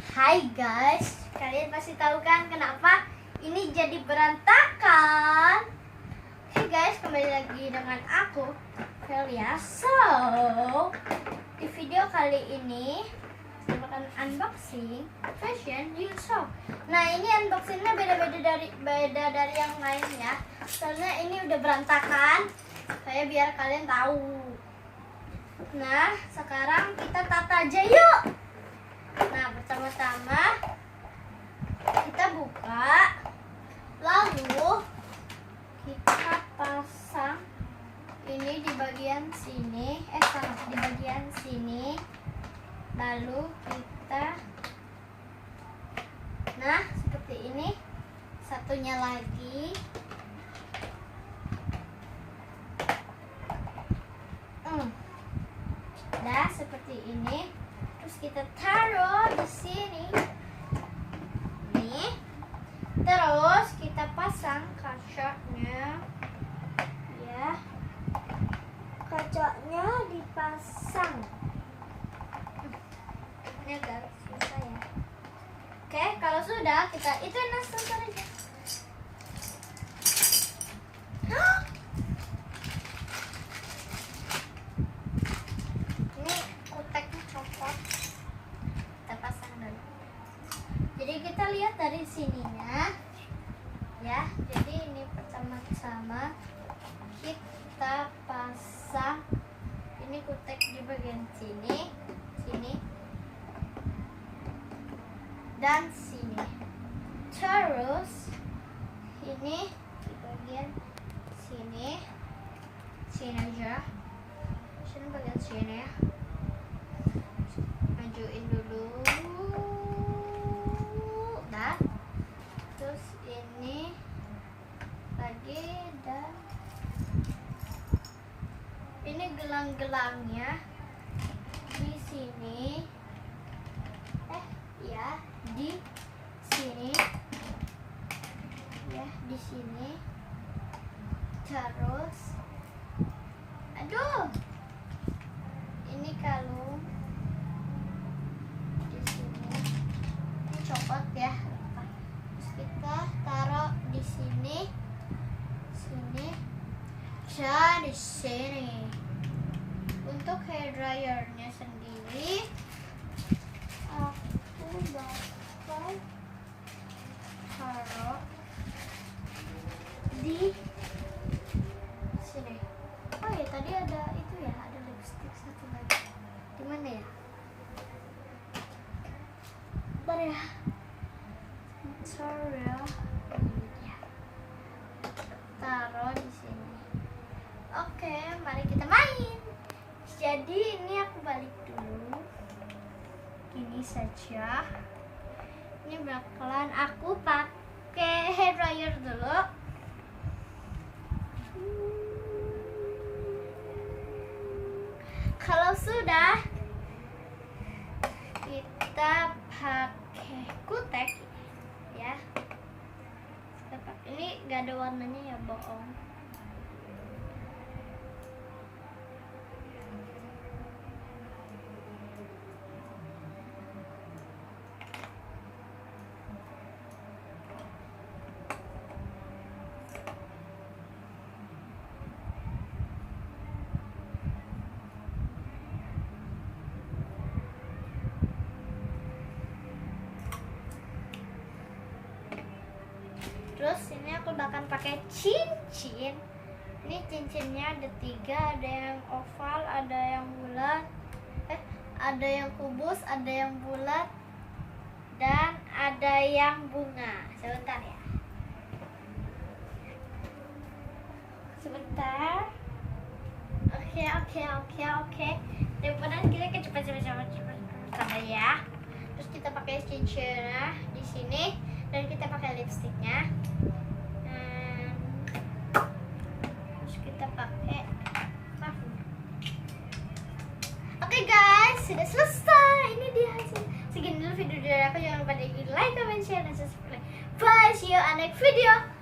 Hai guys, kalian pasti tahu kan kenapa ini jadi berantakan? Hey guys, kembali lagi dengan aku, Velia. So, di video kali ini saya akan unboxing fashion Yuso. Nah, ini unboxingnya beda dari yang lainnya. Soalnya ini udah berantakan. Saya biar kalian tahu. Nah, sekarang kita tata aja yuk. Nah, pertama-tama kita buka, lalu kita pasang ini di bagian sini, di bagian sini, lalu kita, nah seperti ini, satunya lagi, nah seperti ini. Terus kita taruh di sini, nih. Terus kita pasang kacanya, ya. Kacanya dipasang. Ini agak susah ya. Oke, kalau sudah kita itu langsung aja. Ini kuteknya copot. Jadi kita lihat dari sininya, ya. Jadi ini pertama-tama kita pasang ini kutek di bagian sini, dan sini. Terus ini di bagian sini aja. Sini bagian sini ya. Majuin dulu. Terus ini lagi, dan ini gelang-gelangnya di sini, ya di sini, ya di sini. Terus aduh, ini kalung di sini, ini copot ya. Kita taruh di sini, dan di sini. Untuk hair dryernya sendiri, aku bakal taruh di sini. Oh ya, tadi ada itu ya, ada lipstick satu lagi. Di mana ya? Bentar ya. Sorry ya. Taruh di sini. Oke, mari kita main. Jadi ini aku balik dulu. Gini saja. Ini bakalan aku pakai hair dryer dulu. Kalau sudah, kita pakai kutek. Ya, ini gak ada warnanya ya, bohong. Terus ini aku bakal pakai cincin. Ini cincinnya ada 3, ada yang oval, ada yang bulat, ada yang kubus, ada yang bulat, dan ada yang bunga. Sebentar ya. Sebentar. Oke. Daripada kita cepat ya. Terus kita pakai cincinnya di sini. Dan kita pakai lipstiknya, terus kita pakai parfum. Oke guys, sudah selesai. Ini dia hasil. Segini dulu video dari aku. Jangan lupa di like, comment, share, dan subscribe. Bye, see you on next video.